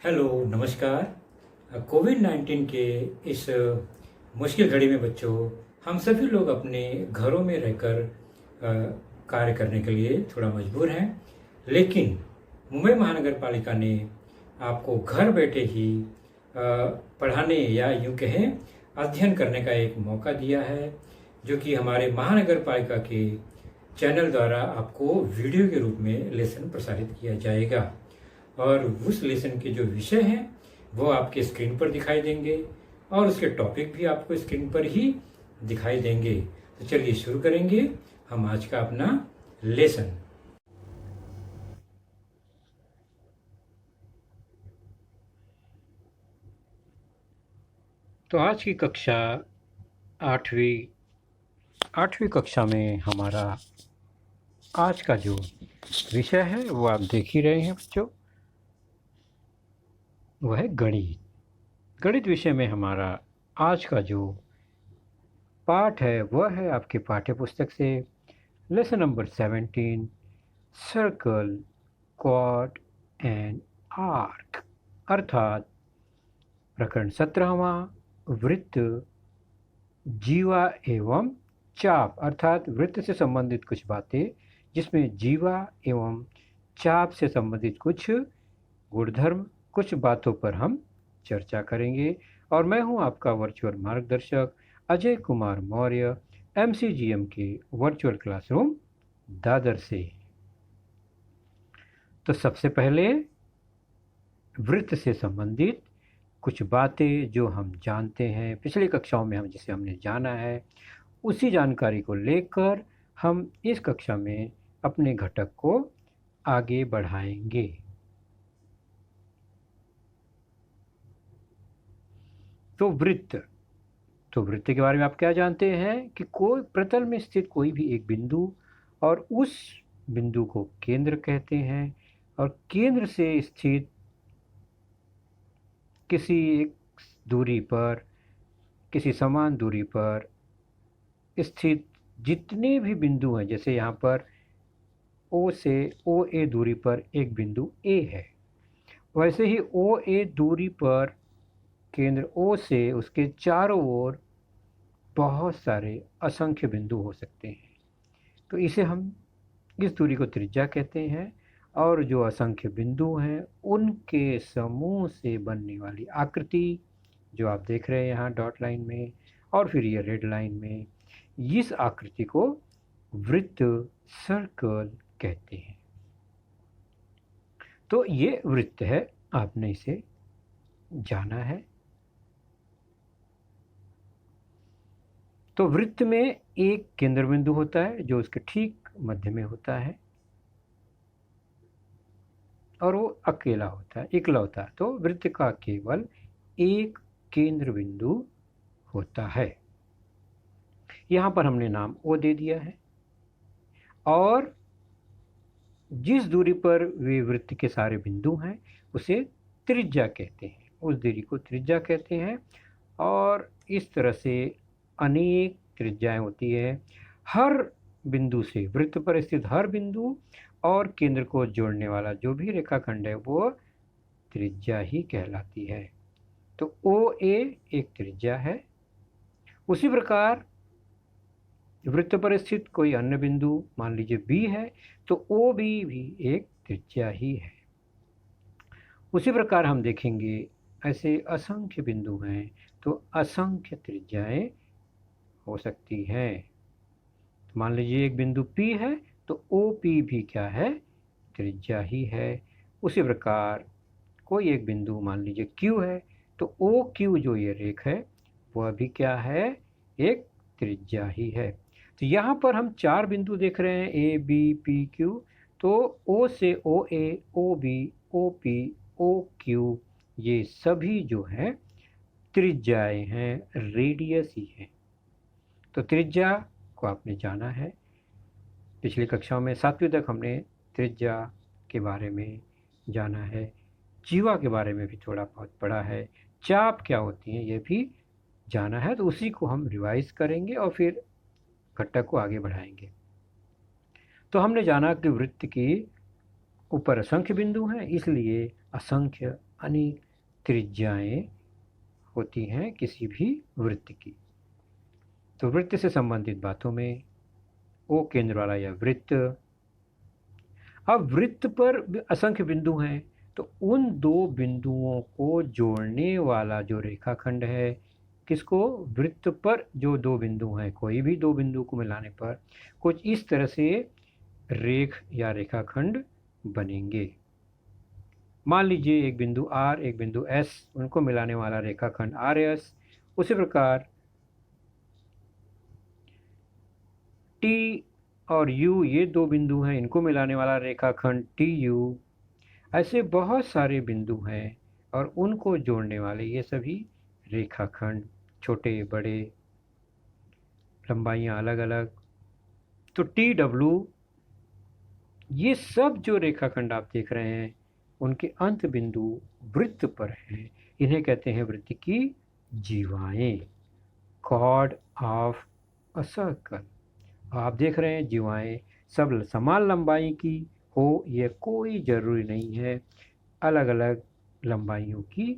Hello, नमस्कार। कोविड-19 के इस मुश्किल घड़ी में बच्चों, हम सभी लोग अपने घरों में रहकर कार्य करने के लिए थोड़ा मजबूर हैं। लेकिन मुंबई महानगर पालिका ने आपको घर बैठे ही पढ़ाने या यूँ कहें अध्ययन करने का एक मौका दिया है, जो कि हमारे महानगर पालिका के चैनल द्वारा आपको वीडियो के रूप में लेसन प्रसारित किया जाएगा। और उस लेसन के जो विषय हैं वो आपके स्क्रीन पर दिखाई देंगे और उसके टॉपिक भी आपको स्क्रीन पर ही दिखाई देंगे। तो चलिए शुरू करेंगे हम आज का अपना लेसन। तो आज की कक्षा आठवीं कक्षा में हमारा आज का जो विषय है वो आप देख ही रहे हैं बच्चों, वह है गणित। गणित विषय में हमारा आज का जो पाठ है वह है आपके पाठ्य पुस्तक से lesson number 17, circle, quad and arc, अर्थात प्रकरण 17वां, वृत्त, जीवा एवं चाप, अर्थात वृत्त से संबंधित कुछ बातें जिसमें जीवा एवं चाप से संबंधित कुछ गुणधर्म, कुछ बातों पर हम चर्चा करेंगे। और मैं हूं आपका वर्चुअल मार्गदर्शक अजय कुमार मौर्य, MCGM के वर्चुअल क्लासरूम दादर से। तो सबसे पहले वृत्त से संबंधित कुछ बातें जो हम जानते हैं, पिछली कक्षाओं में जिसे हमने जाना है, उसी जानकारी को लेकर हम इस कक्षा में अपने घटक को आगे बढ़ाएंगे। तो वृत्त के बारे में आप क्या जानते हैं कि कोई प्रतल में स्थित कोई भी एक बिंदु और उस बिंदु को केंद्र कहते हैं, और केंद्र से स्थित किसी एक दूरी पर, किसी समान दूरी पर स्थित जितने भी बिंदु हैं, जैसे यहाँ पर O से OA दूरी पर एक बिंदु A है, वैसे ही OA दूरी पर केंद्र O से उसके चारों ओर बहुत सारे असंख्य बिंदु हो सकते हैं। तो इसे हम इस दूरी को त्रिज्या कहते हैं, और जो असंख्य बिंदु हैं उनके समूह से बनने वाली आकृति जो आप देख रहे हैं यहाँ डॉट लाइन में और फिर ये रेड लाइन में, इस आकृति को वृत्त, सर्कल कहते हैं। तो ये वृत्त है, आपने इसे जाना है। तो वृत्त में एक केंद्र बिंदु होता है जो उसके ठीक मध्य में होता है, और वो अकेला होता है, इकला होता है। तो वृत्त का केवल एक केंद्र बिंदु होता है। यहाँ पर हमने नाम O दे दिया है, और जिस दूरी पर वे वृत्त के सारे बिंदु हैं उसे त्रिज्या कहते हैं, उस दूरी को त्रिज्या कहते हैं। और इस तरह से अनेक त्रिज्याएं होती है। हर बिंदु से, वृत्त पर स्थित हर बिंदु और केंद्र को जोड़ने वाला जो भी रेखाखंड है वो त्रिज्या ही कहलाती है। तो OA एक त्रिज्या है। उसी प्रकार वृत्त पर स्थित कोई अन्य बिंदु, मान लीजिए B है, तो OB भी एक त्रिज्या ही है। उसी प्रकार हम देखेंगे ऐसे असंख्य बिंदु हैं तो असंख्य त्रिज्याएं हो सकती हैं। तो मान लीजिए एक बिंदु P है तो OP भी क्या है, त्रिज्या ही है। उसी प्रकार कोई एक बिंदु मान लीजिए Q है तो OQ जो ये रेखा है वह भी क्या है, एक त्रिज्या ही है। तो यहाँ पर हम चार बिंदु देख रहे हैं, A, B, P, Q। तो O से OA, OB, OP, OQ ये सभी जो हैं त्रिज्याएं हैं, रेडियस ही हैं। तो त्रिज्या को आपने जाना है। पिछली कक्षाओं में 7वीं तक हमने त्रिज्या के बारे में जाना है, जीवा के बारे में भी थोड़ा बहुत पढ़ा है, चाप क्या होती हैं ये भी जाना है। तो उसी को हम रिवाइज करेंगे और फिर घटक को आगे बढ़ाएंगे। तो हमने जाना कि वृत्त की ऊपर असंख्य बिंदु हैं, इसलिए असंख्य अनेक त्रिज्याएं होती हैं किसी भी वृत्त की। तो वृत्त से संबंधित बातों में ओ केंद्र वाला यह वृत्त। अब वृत्त पर असंख्य बिंदु हैं, तो उन दो बिंदुओं को जोड़ने वाला जो रेखाखंड है, किसको? वृत्त पर जो दो बिंदु हैं, कोई भी दो बिंदु को मिलाने पर कुछ इस तरह से रेख या रेखाखंड बनेंगे। मान लीजिए एक बिंदु R, एक बिंदु S, उनको मिलाने वाला रेखाखंड RS। उसी प्रकार T और U, ये दो बिंदु हैं, इनको मिलाने वाला रेखाखंड TU। ऐसे बहुत सारे बिंदु हैं और उनको जोड़ने वाले ये सभी रेखाखंड, छोटे बड़े, लंबाइयाँ अलग अलग। तो TW, ये सब जो रेखाखंड आप देख रहे हैं उनके अंत बिंदु वृत्त पर हैं। इन्हें कहते हैं वृत्त की जीवाएं, कॉर्ड ऑफ अ सर्कल। आप देख रहे हैं जीवाएं सब समान लंबाई की हो, ये कोई ज़रूरी नहीं है, अलग अलग लंबाइयों की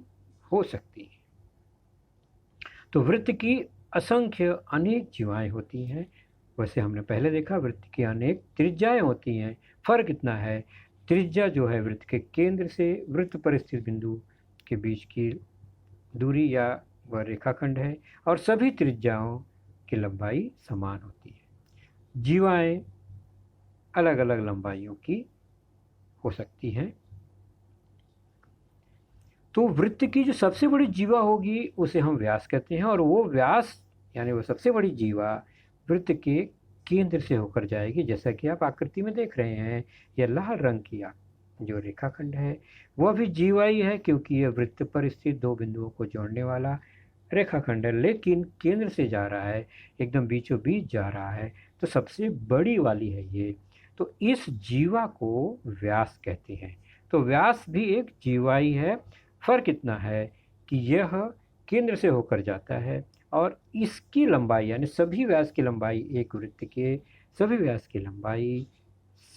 हो सकती है। तो वृत्त की असंख्य अनेक जीवाएं होती हैं। वैसे हमने पहले देखा वृत्त की अनेक त्रिज्याएं होती हैं। फर्क इतना है, त्रिज्या जो है वृत्त के केंद्र से वृत्त पर स्थित बिंदु के बीच की दूरी या वह रेखाखंड है, और सभी त्रिज्याओं की लंबाई समान होती है। जीवाएं अलग अलग लंबाइयों की हो सकती हैं। तो वृत्त की जो सबसे बड़ी जीवा होगी उसे हम व्यास कहते हैं, और वो व्यास यानी वो सबसे बड़ी जीवा वृत्त के केंद्र से होकर जाएगी। जैसा कि आप आकृति में देख रहे हैं, यह लाल रंग की जो रेखाखंड है वह भी जीवा ही है, क्योंकि यह वृत्त पर स्थित दो बिंदुओं को जोड़ने वाला रेखाखंड है, लेकिन केंद्र से जा रहा है, एकदम बीचों बीच जा रहा है, तो सबसे बड़ी वाली है ये। तो इस जीवा को व्यास कहते हैं। तो व्यास भी एक जीवा ही है। फर्क इतना है कि यह केंद्र से होकर जाता है और इसकी लंबाई यानी सभी व्यास की लंबाई, एक वृत्त के सभी व्यास की लंबाई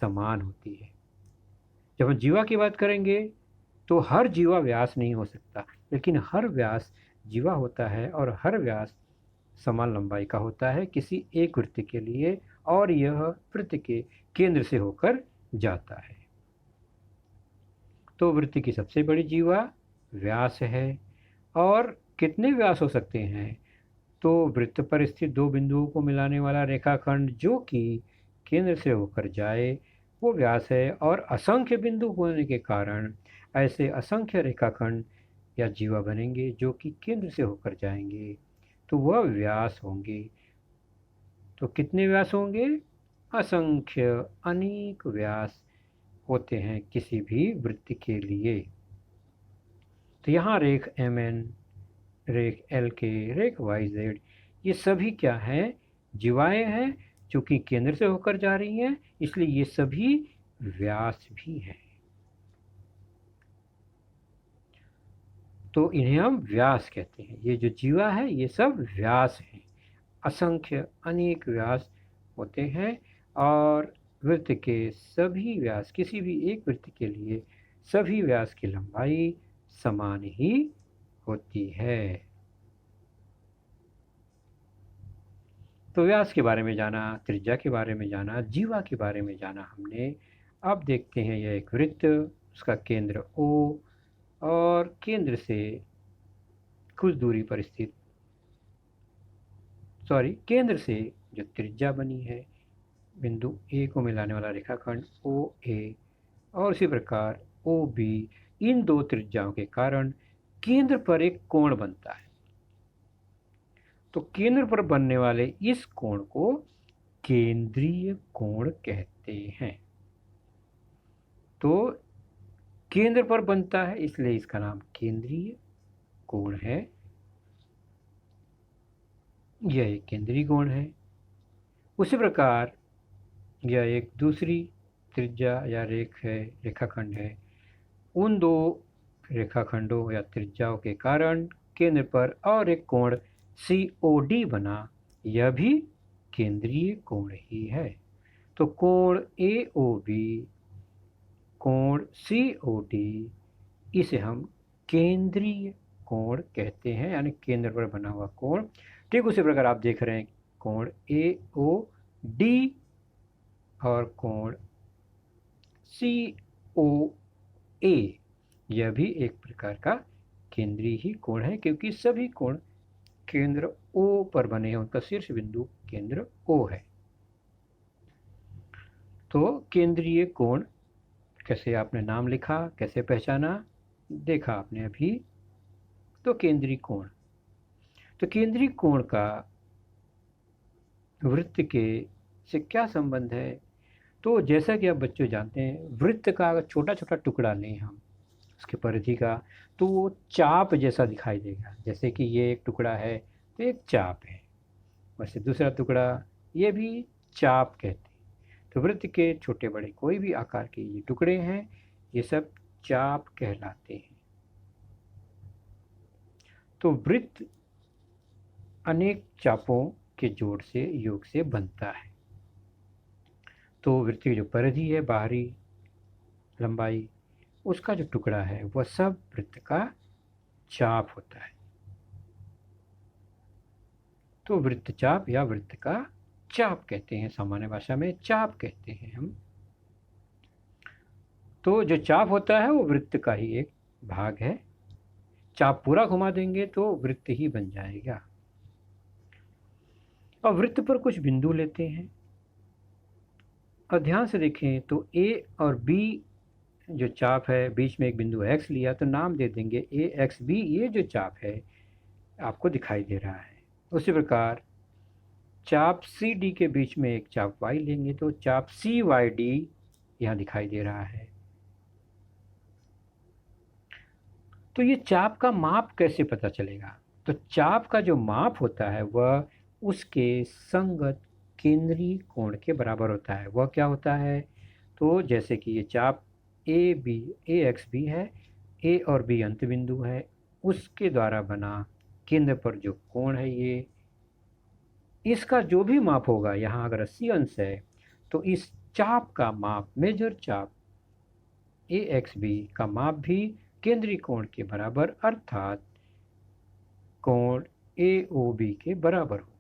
समान होती है। जब हम जीवा की बात करेंगे तो हर जीवा व्यास नहीं हो सकता, लेकिन हर व्यास जीवा होता है और हर व्यास समान लंबाई का होता है किसी एक वृत्त के लिए, और यह वृत्त के केंद्र से होकर जाता है। तो वृत्त की सबसे बड़ी जीवा व्यास है। और कितने व्यास हो सकते हैं? तो वृत्त पर स्थित दो बिंदुओं को मिलाने वाला रेखाखंड जो कि केंद्र से होकर जाए वो व्यास है, और असंख्य बिंदु होने के कारण ऐसे असंख्य रेखाखंड या जीवा बनेंगे जो कि केंद्र से होकर जाएंगे, तो वह व्यास होंगे। तो कितने व्यास होंगे? असंख्य अनेक व्यास होते हैं किसी भी वृत्त के लिए। तो यहाँ रेख MN, रेख LK, रेख YZ, ये सभी क्या हैं? जीवाएं हैं, चूँकि केंद्र से होकर जा रही हैं, इसलिए ये सभी व्यास भी हैं। तो इन्हें हम व्यास कहते हैं। ये जो जीवा है ये सब व्यास हैं। असंख्य अनेक व्यास होते हैं, और वृत्त के सभी व्यास, किसी भी एक वृत्त के लिए सभी व्यास की लंबाई समान ही होती है। तो व्यास के बारे में जाना, त्रिज्या के बारे में जाना, जीवा के बारे में जाना हमने। अब देखते हैं यह एक वृत्त, उसका केंद्र O, और केंद्र से कुछ दूरी पर स्थित, केंद्र से जो त्रिज्या बनी है बिंदु A को मिलाने वाला रेखाखंड OA, और इसी प्रकार OB, इन दो त्रिज्याओं के कारण केंद्र पर एक कोण बनता है। तो केंद्र पर बनने वाले इस कोण को केंद्रीय कोण कहते हैं। तो केंद्र पर बनता है इसलिए इसका नाम केंद्रीय कोण है। यह एक केंद्रीय कोण है। उसी प्रकार यह एक दूसरी त्रिज्या या रेखाखंड है। उन दो रेखाखंडों या त्रिज्याओं के कारण केंद्र पर और एक कोण COD बना, यह भी केंद्रीय कोण ही है। तो कोण AOB कोण COD, इसे हम केंद्रीय कोण कहते हैं, यानी केंद्र पर बना हुआ कोण। ठीक उसी प्रकार आप देख रहे हैं कोण AOD और कोण COA, यह भी एक प्रकार का केंद्रीय ही कोण है, क्योंकि सभी कोण केंद्र O पर बने हैं, उनका शीर्ष बिंदु केंद्र O है। तो केंद्रीय कोण कैसे आपने नाम लिखा, कैसे पहचाना, देखा आपने अभी। तो केंद्रीय कोण, तो केंद्रीय कोण का वृत्त के से क्या संबंध है? तो जैसा कि आप बच्चों जानते हैं, वृत्त का अगर छोटा छोटा टुकड़ा लें हम उसके परिधि का, तो वो चाप जैसा दिखाई देगा। जैसे कि ये एक टुकड़ा है तो एक चाप है, वैसे दूसरा टुकड़ा ये भी चाप कहते हैं। तो वृत्त के छोटे बड़े कोई भी आकार के ये टुकड़े हैं, ये सब चाप कहलाते हैं। तो वृत्त अनेक चापों के जोड़ से, योग से बनता है। तो वृत्त की जो परिधि है, बाहरी लंबाई, उसका जो टुकड़ा है वह सब वृत्त का चाप होता है। तो वृत्तचाप या वृत्त का चाप कहते हैं, सामान्य भाषा में चाप कहते हैं हम। तो जो चाप होता है वो वृत्त का ही एक भाग है। चाप पूरा घुमा देंगे तो वृत्त ही बन जाएगा। और वृत्त पर कुछ बिंदु लेते हैं, और ध्यान से देखें तो A और B जो चाप है, बीच में एक बिंदु X लिया तो नाम दे देंगे AXB, ये जो चाप है आपको दिखाई दे रहा है। उसी प्रकार चाप CD के बीच में एक चाप Y लेंगे तो चाप CYD यहाँ दिखाई दे रहा है। तो ये चाप का माप कैसे पता चलेगा? तो चाप का जो माप होता है वह उसके संगत केंद्रीय कोण के बराबर होता है। वह क्या होता है? तो जैसे कि ये चाप AXB है, A और B अंत बिंदु है, उसके द्वारा बना केंद्र पर जो कोण है ये, इसका जो भी माप होगा, यहाँ अगर 80 अंश है तो इस चाप का माप, मेजर चाप AXB का माप भी केंद्रीय कोण के बराबर अर्थात कोण AOB के बराबर होगा।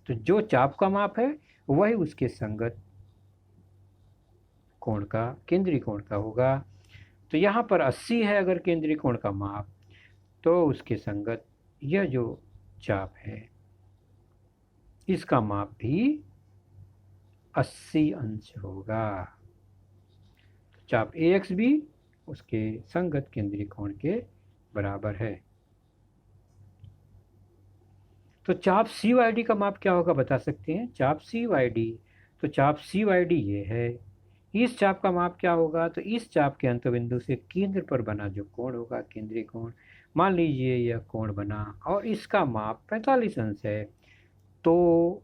तो जो चाप का माप है वही उसके संगत कोण का, केंद्रीय कोण का होगा। तो यहाँ पर 80 है अगर केंद्रीय कोण का माप, तो उसके संगत यह जो चाप है इसका माप भी 80 अंश होगा। तो चाप AXB उसके संगत केंद्रीय कोण के बराबर है। तो चाप CYD का माप क्या होगा बता सकते हैं? चाप CYD, तो चाप CYD ये है। इस चाप का माप क्या होगा? तो इस चाप के अंत बिंदु से केंद्र पर बना जो कोण होगा, केंद्रीय कोण, मान लीजिए यह कोण बना और इसका माप 45 अंश है, तो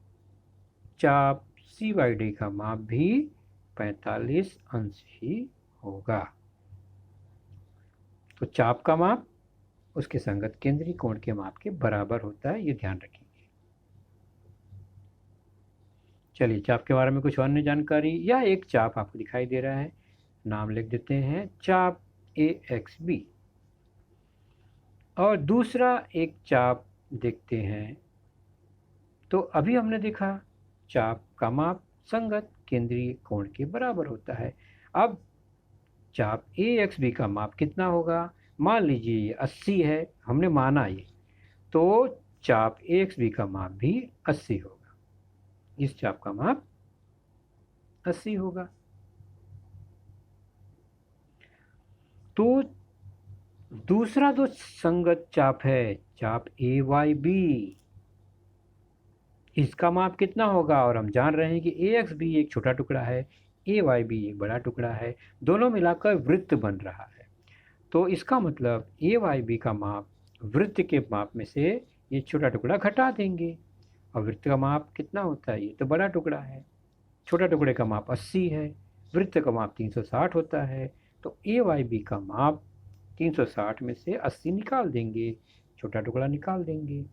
चाप CYD का माप भी 45 अंश ही होगा। तो चाप का माप उसके संगत केंद्रीय कोण के माप के बराबर होता है, ये ध्यान रखेंगे। चलिए चाप के बारे में कुछ अन्य जानकारी, या एक चाप आपको दिखाई दे रहा है, नाम लिख देते हैं चाप AXB। और दूसरा एक चाप देखते हैं। तो अभी हमने देखा चाप का माप संगत केंद्रीय कोण के बराबर होता है। अब चाप AXB का माप कितना होगा? मान लीजिए ये 80 है, हमने माना ये, तो चाप AXB का माप भी 80 होगा। इस चाप का माप 80 होगा। तो दूसरा जो संगत चाप है, चाप AYB, इसका माप कितना होगा? और हम जान रहे हैं कि AXB एक छोटा टुकड़ा है, AYB एक बड़ा टुकड़ा है, दोनों मिलाकर वृत्त बन रहा है। तो इसका मतलब AYB का माप वृत्त के माप में से ये छोटा टुकड़ा घटा देंगे, और वृत्त का माप कितना होता है? ये तो बड़ा टुकड़ा है। छोटा टुकड़े का माप 80 है, वृत्त का माप 360 होता है, तो AYB का माप 360 में से 80 निकाल देंगे, छोटा टुकड़ा निकाल देंगे,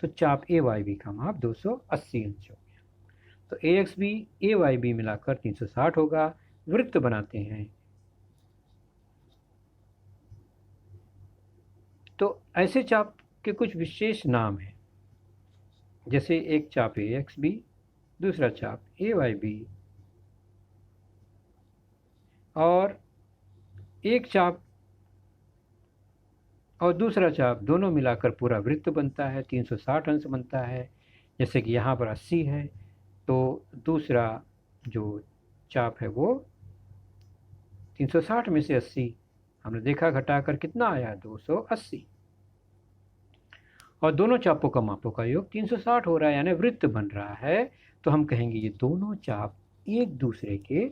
तो चाप AYB का माप 280 अंश हो गया। तो AXB AYB मिलाकर 360 होगा, वृत्त बनाते हैं। तो ऐसे चाप के कुछ विशेष नाम हैं, जैसे एक चाप ए एक्स बी, दूसरा चाप ए वाई बी, और एक चाप और दूसरा चाप दोनों मिलाकर पूरा वृत्त बनता है, 360 अंश बनता है। जैसे कि यहाँ पर 80 है, तो दूसरा जो चाप है वो 360 में से 80 हमने देखा घटाकर कितना आया, 280। और दोनों चापों का मापों का योग 360 हो रहा है, यानी वृत्त बन रहा है। तो हम कहेंगे ये दोनों चाप एक दूसरे के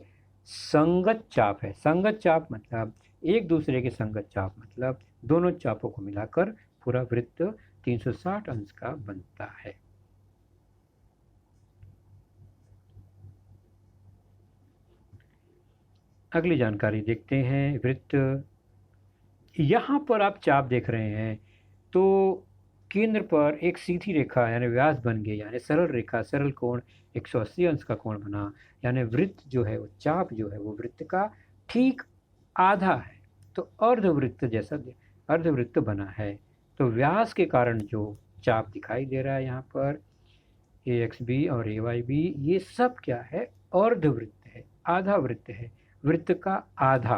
संगत चाप है। संगत चाप मतलब एक दूसरे के संगत चाप मतलब दोनों चापों को मिलाकर पूरा वृत्त 360 अंश का बनता है। अगली जानकारी देखते हैं, वृत्त। यहाँ पर आप चाप देख रहे हैं, तो केंद्र पर एक सीधी रेखा यानी व्यास बन गई, यानी सरल रेखा, सरल कोण 180 अंश का कोण बना, यानी वृत्त जो है वो चाप जो है वो वृत्त का ठीक आधा है। तो अर्धवृत्त जैसा अर्धवृत्त बना है। तो व्यास के कारण जो चाप दिखाई दे रहा है यहाँ पर ए एक्स बी और ए वाई बी, ये सब क्या है, अर्धवृत्त है, आधा वृत्त है, वृत्त का आधा।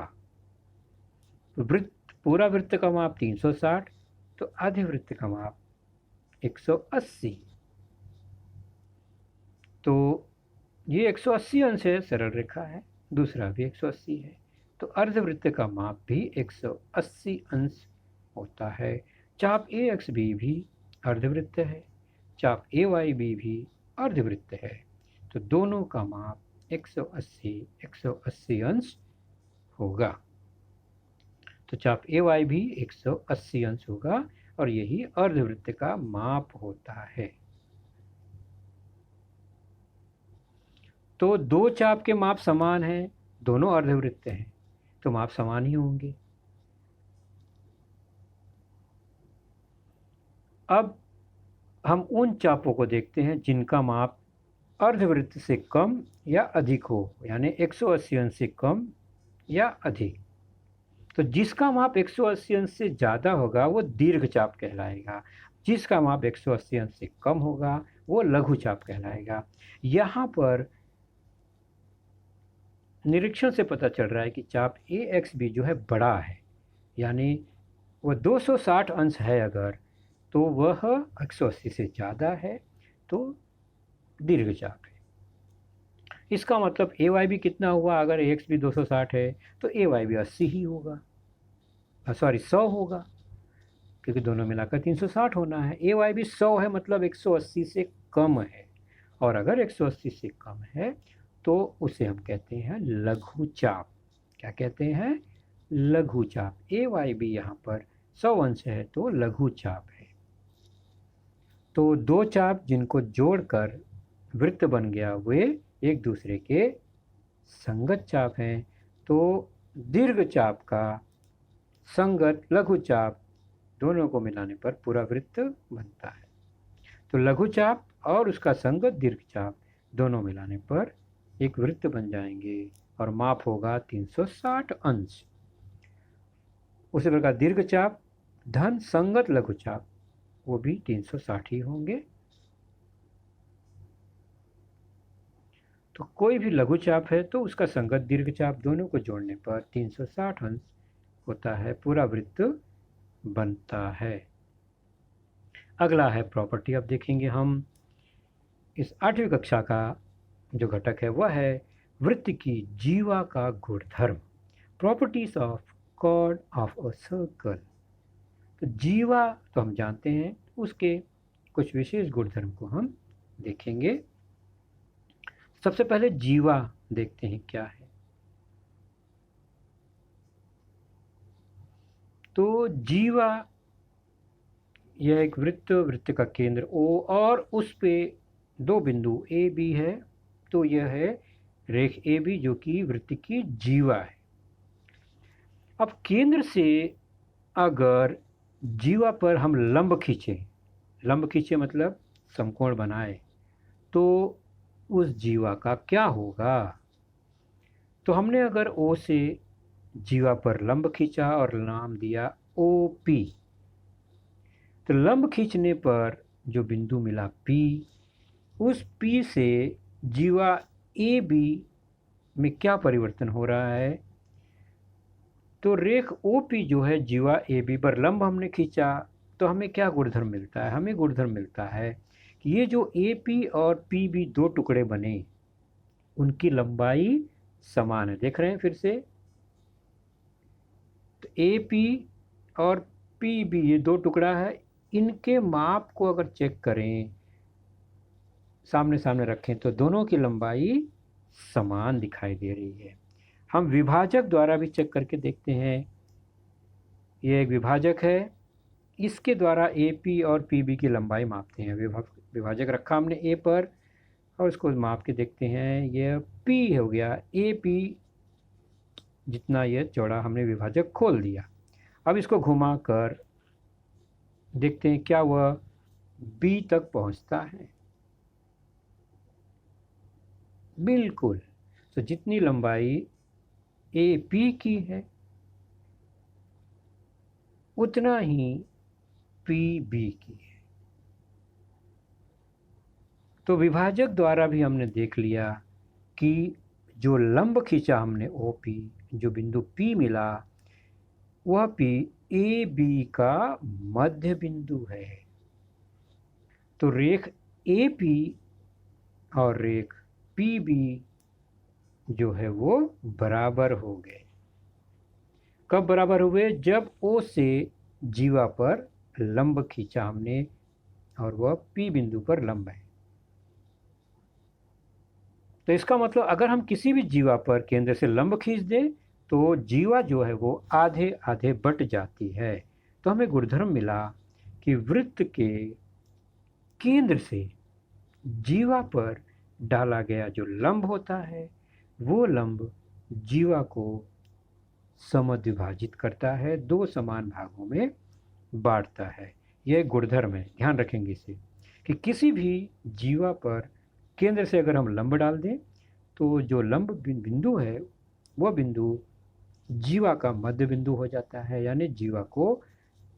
तो वृत्त, पूरा वृत्त का माप 360, तो आधे वृत्त का माप 180। तो ये 180 अंश है, सरल रेखा है, दूसरा भी 180 है, तो अर्धवृत्त का माप भी 180 अंश होता है। चाप ए एक्स बी भी अर्धवृत्त है, चाप ए वाई बी भी अर्धवृत्त है, तो दोनों का माप 180 अंश होगा। तो चाप ए वाई भी 180 अंश होगा, और यही अर्धवृत्त का माप होता है। तो दो चाप के माप समान हैं, दोनों अर्धवृत्त हैं, तो माप समान ही होंगे। अब हम उन चापों को देखते हैं जिनका माप अर्धवृत्त से कम या अधिक हो, यानी 180 अंश से कम या अधिक। तो जिसका माप 180 अंश से ज़्यादा होगा वो दीर्घ चाप कहलाएगा, जिसका माप 180 अंश से कम होगा वो लघु चाप कहलाएगा। यहाँ पर निरीक्षण से पता चल रहा है कि चाप ए एक्स बी जो है बड़ा है, यानी वह 260 अंश है अगर, तो वह 180 से ज़्यादा है, तो दीर्घ चाप है। इसका मतलब ए वाई बी कितना हुआ, अगर ए एक्स बी 260 है तो ए वाई बी 80 ही होगा, सॉरी 100 होगा, क्योंकि दोनों मिलाकर 360 होना है। ए वाई बी 100 है मतलब 180 से कम है, और अगर 180 से कम है तो उसे हम कहते हैं लघु चाप। क्या कहते हैं, लघु चाप। ए वाई बी यहाँ पर 100 अंश है तो लघु चाप है। तो दो चाप जिनको जोड़कर वृत्त बन गया वे एक दूसरे के संगत चाप हैं। तो दीर्घ चाप का संगत लघु चाप दोनों को मिलाने पर पूरा वृत्त बनता है। तो लघु चाप और उसका संगत दीर्घ चाप दोनों मिलाने पर एक वृत्त बन जाएंगे, और माप होगा 360 अंश। उसी प्रकार दीर्घ चाप धन संगत लघु चाप वो भी 360 ही होंगे। तो कोई भी लघु चाप है तो उसका संगत दीर्घ चाप दोनों को जोड़ने पर 360 अंश होता है, पूरा वृत्त बनता है। अगला है प्रॉपर्टी। अब देखेंगे हम इस 8वीं कक्षा का जो घटक है वह है वृत्त की जीवा का गुणधर्म, properties of chord of a circle. तो जीवा तो हम जानते हैं, उसके कुछ विशेष गुणधर्म को हम देखेंगे। सबसे पहले जीवा देखते हैं क्या है। तो जीवा यह एक वृत्त का केंद्र O और उस पे दो बिंदु ए बी है, तो यह है रेख ए बी जो कि वृत्त की जीवा है। अब केंद्र से अगर जीवा पर हम लंब खींचे मतलब समकोण बनाए, तो उस जीवा का क्या होगा। तो हमने अगर ओ से जीवा पर लंब खींचा और नाम दिया ओ पी, तो लंब खींचने पर जो बिंदु मिला पी, उस पी से जीवा ए बी में क्या परिवर्तन हो रहा है? तो रेख ओ पी जो है जीवा ए बी पर लंब हमने खींचा, तो हमें क्या गुणधर्म मिलता है? हमें गुणधर्म मिलता है कि ये जो ए पी और पी बी दो टुकड़े बने, उनकी लंबाई समान है। देख रहे हैं फिर से, तो ए पी और पी बी ये दो टुकड़ा है, इनके माप को अगर चेक करें, सामने सामने रखें, तो दोनों की लंबाई समान दिखाई दे रही है। हम विभाजक द्वारा भी चेक करके देखते हैं। ये एक विभाजक है, इसके द्वारा ए पी और पी बी की लंबाई मापते हैं। विभाजक रखा हमने ए पर और उसको माप के देखते हैं। ये पी हो गया, ए पी जितना ये चौड़ा हमने विभाजक खोल दिया। अब इसको घुमाकर देखते हैं क्या वह बी तक पहुंचता है। बिल्कुल। तो जितनी लंबाई ए पी की है, उतना ही पी बी की है। तो विभाजक द्वारा भी हमने देख लिया कि जो लंब खींचा हमने ओ पी, जो बिंदु पी मिला, वह पी ए बी का मध्य बिंदु है। तो रेख ए पी और रेख पी बी जो है वो बराबर हो गए। कब बराबर हुए? जब ओ से जीवा पर लंब खींचा हमने और वह पी बिंदु पर लंब है। तो इसका मतलब अगर हम किसी भी जीवा पर केंद्र से लंब खींच दें तो जीवा जो है वो आधे आधे बट जाती है। तो हमें गुणधर्म मिला कि वृत्त के केंद्र से जीवा पर डाला गया जो लंब होता है, वो लंब जीवा को समद्विभाजित करता है, दो समान भागों में बांटता है। यह गुणधर्म है, ध्यान रखेंगे इसे, कि किसी भी जीवा पर केंद्र से अगर हम लंब डाल दें तो जो लंब बिंदु है वह बिंदु जीवा का मध्य बिंदु हो जाता है, यानी जीवा को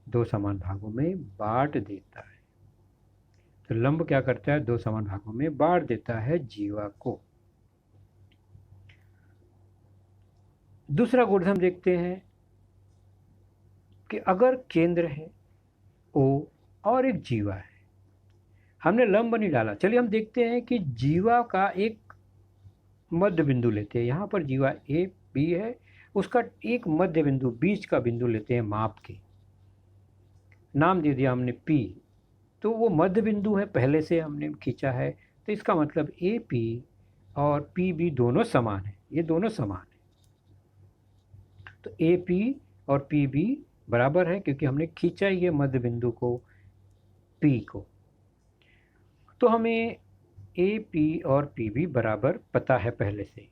दो समान भागों में बांट देता है। तो लंब क्या करता है? दो समान भागों में बांट देता है जीवा को। दूसरा गुणधर्म देखते हैं कि अगर केंद्र है ओ और एक जीवा है, हमने लंब नहीं डाला, चलिए हम देखते हैं कि जीवा का एक मध्य बिंदु लेते हैं। यहाँ पर जीवा ए बी है, उसका एक मध्य बिंदु, बीच का बिंदु लेते हैं माप के, नाम दे दिया हमने पी। तो वो मध्य बिंदु है, पहले से हमने खींचा है, तो इसका मतलब ए पी और पी बी दोनों समान है, ये दोनों समान है। तो ए पी और पी बी बराबर है क्योंकि हमने खींचा ये मध्य बिंदु को, पी को। तो हमें ए पी और पी बी बराबर पता है पहले से।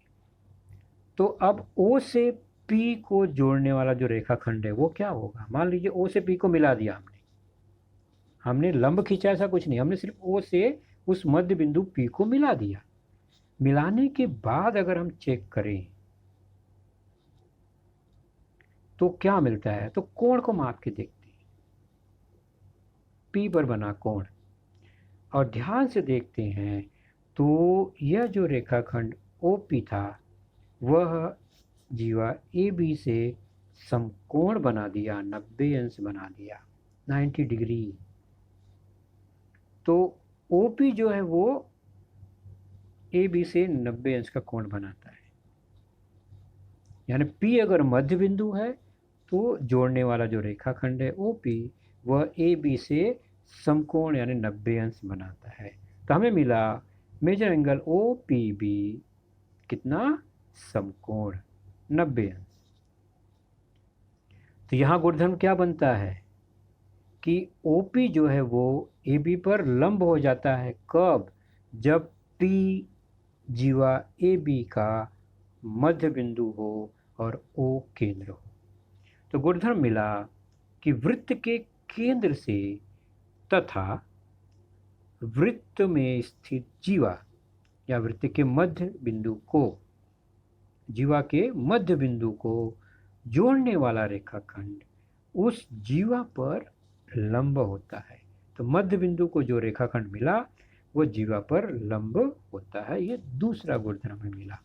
तो अब ओ से पी को जोड़ने वाला जो रेखाखंड है वो क्या होगा? मान लीजिए ओ से पी को मिला दिया हमने लंब खींचा, ऐसा कुछ नहीं, हमने सिर्फ ओ से उस मध्य बिंदु पी को मिला दिया। मिलाने के बाद अगर हम चेक करें तो क्या मिलता है? तो कोण को माप के देखते हैं, पी पर बना कोण, और ध्यान से देखते हैं तो यह जो रेखाखंड OP था वह जीवा AB से समकोण बना दिया, 90 अंश बना दिया, 90 डिग्री। तो OP जो है वो AB से 90 अंश का कोण बनाता है, यानी P अगर मध्य बिंदु है तो जोड़ने वाला जो रेखाखंड है OP वह AB से समकोण यानी 90 अंश बनाता है। तो हमें मिला मेजर एंगल OPB कितना? समकोण 90 अंश। तो यहाँ गुणधर्म क्या बनता है कि OP जो है वो AB पर लंब हो जाता है। कब? जब P जीवा AB का मध्य बिंदु हो और O केंद्र हो। तो गुणधर्म मिला कि वृत्त के केंद्र से तथा वृत्त में स्थित जीवा या वृत्त के मध्य बिंदु को जीवा के मध्य बिंदु को जोड़ने वाला रेखाखंड उस जीवा पर लंब होता है। तो मध्य बिंदु को जो रेखाखंड मिला वो जीवा पर लंब होता है। ये दूसरा गुणधर्म हमें मिला।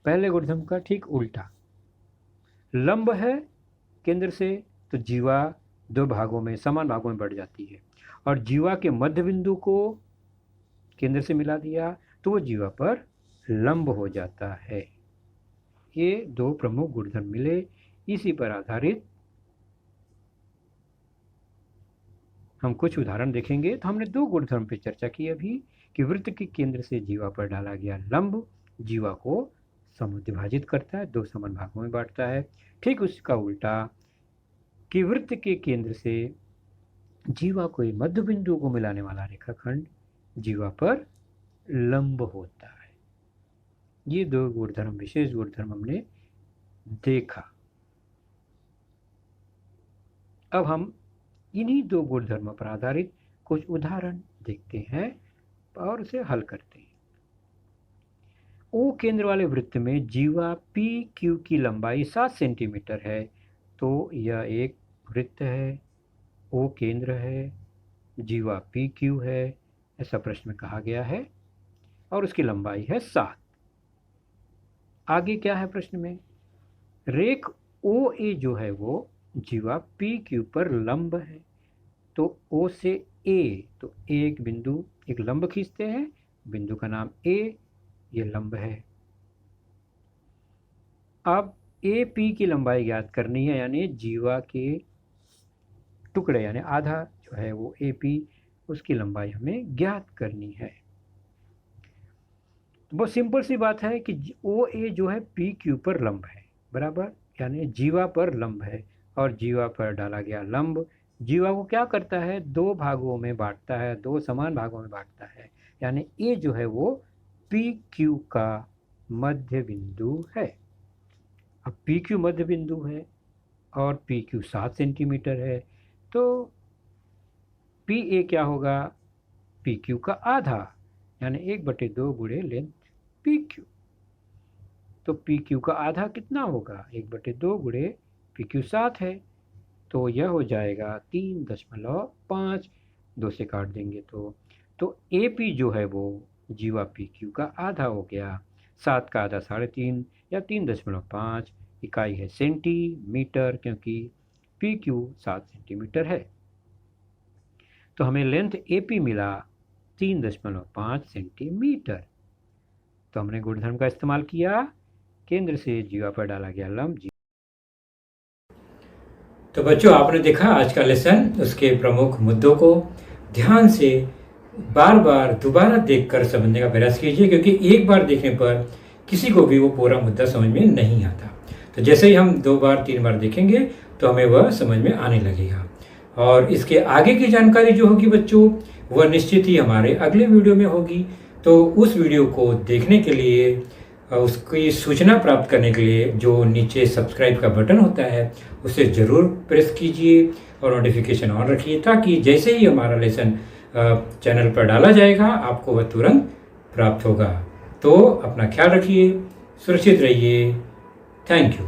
पहले गुणधर्म का ठीक उल्टा, लंब है केंद्र से तो जीवा दो भागों में, समान भागों में बढ़ जाती है, और जीवा के मध्य बिंदु को केंद्र से मिला दिया तो वो जीवा पर लंब हो जाता है। ये दो प्रमुख गुणधर्म मिले। इसी पर आधारित हम कुछ उदाहरण देखेंगे। तो हमने दो गुणधर्म पर चर्चा की अभी कि वृत्त के केंद्र से जीवा पर डाला गया लंब जीवा को समद्विभाजित करता है, दो समान भागों में बांटता है। ठीक उसका उल्टा कि वृत्त के केंद्र से जीवा को मध्य बिंदु को मिलाने वाला रेखाखंड जीवा पर लंब होता है। ये दो गुणधर्म, विशेष गुणधर्म हमने देखा। अब हम इन्हीं दो गुणधर्मों पर आधारित कुछ उदाहरण देखते हैं और उसे हल करते हैं। ओ केंद्र वाले वृत्त में जीवा पी क्यू की लंबाई 7 सेंटीमीटर है। तो यह एक वृत्त है, ओ केंद्र है, जीवा पी क्यू है, ऐसा प्रश्न में कहा गया है, और उसकी लंबाई है 7। आगे क्या है प्रश्न में, रेख ओ ए जो है वो जीवा पी क्यू पर लंब है। तो ओ से ए, तो एक बिंदु, एक लंब खींचते हैं, बिंदु का नाम ए, ये लंब है। अब ए पी की लंबाई ज्ञात करनी है, यानी जीवा के टुकड़े यानी आधा जो है वो ए पी, उसकी लंबाई हमें ज्ञात करनी है। तो बहुत सिंपल सी बात है कि ओ ए जो है पी क्यू पर लंब है, बराबर, यानी जीवा पर लंब है, और जीवा पर डाला गया लंब जीवा को क्या करता है, दो भागों में बांटता है, दो समान भागों में बांटता है, यानी ए जो है वो पी क्यू का मध्य बिंदु है। अब पी क्यू मध्य बिंदु है और पी क्यू 7 सेंटीमीटर है, तो पी ए क्या होगा, पी क्यू का आधा, यानी 1/2 गुणे लेंथ पी क्यू। तो पी क्यू का आधा कितना होगा, 1/2 गुणे पी क्यू 7 है, तो यह हो जाएगा 3.5, 2 से काट देंगे तो ए पी जो है वो जीवा पी क्यू का आधा हो गया। 7 का आधा 3.5 या 3.5, इकाई है सेंटीमीटर, क्योंकि पी क्यू 7 सेंटीमीटर है। तो हमें लेंथ ए पी मिला 3.5 सेंटीमीटर। तो हमने गुणधर्म का इस्तेमाल किया, केंद्र से जीवा पर डाला गया लंब। तो बच्चों, आपने देखा आज का लेसन, उसके प्रमुख मुद्दों को ध्यान से बार बार दोबारा देखकर समझने का प्रयास कीजिए, क्योंकि एक बार देखने पर किसी को भी वो पूरा मुद्दा समझ में नहीं आता। तो जैसे ही हम 2 बार 3 बार देखेंगे तो हमें वह समझ में आने लगेगा। और इसके आगे की जानकारी जो होगी बच्चों, वह निश्चित ही हमारे अगले वीडियो में होगी। तो उस वीडियो को देखने के लिए, उसकी सूचना प्राप्त करने के लिए जो नीचे सब्सक्राइब का बटन होता है उसे ज़रूर प्रेस कीजिए और नोटिफिकेशन ऑन रखिए, ताकि जैसे ही हमारा लेसन चैनल पर डाला जाएगा आपको वह तुरंत प्राप्त होगा। तो अपना ख्याल रखिए, सुरक्षित रहिए। Thank you.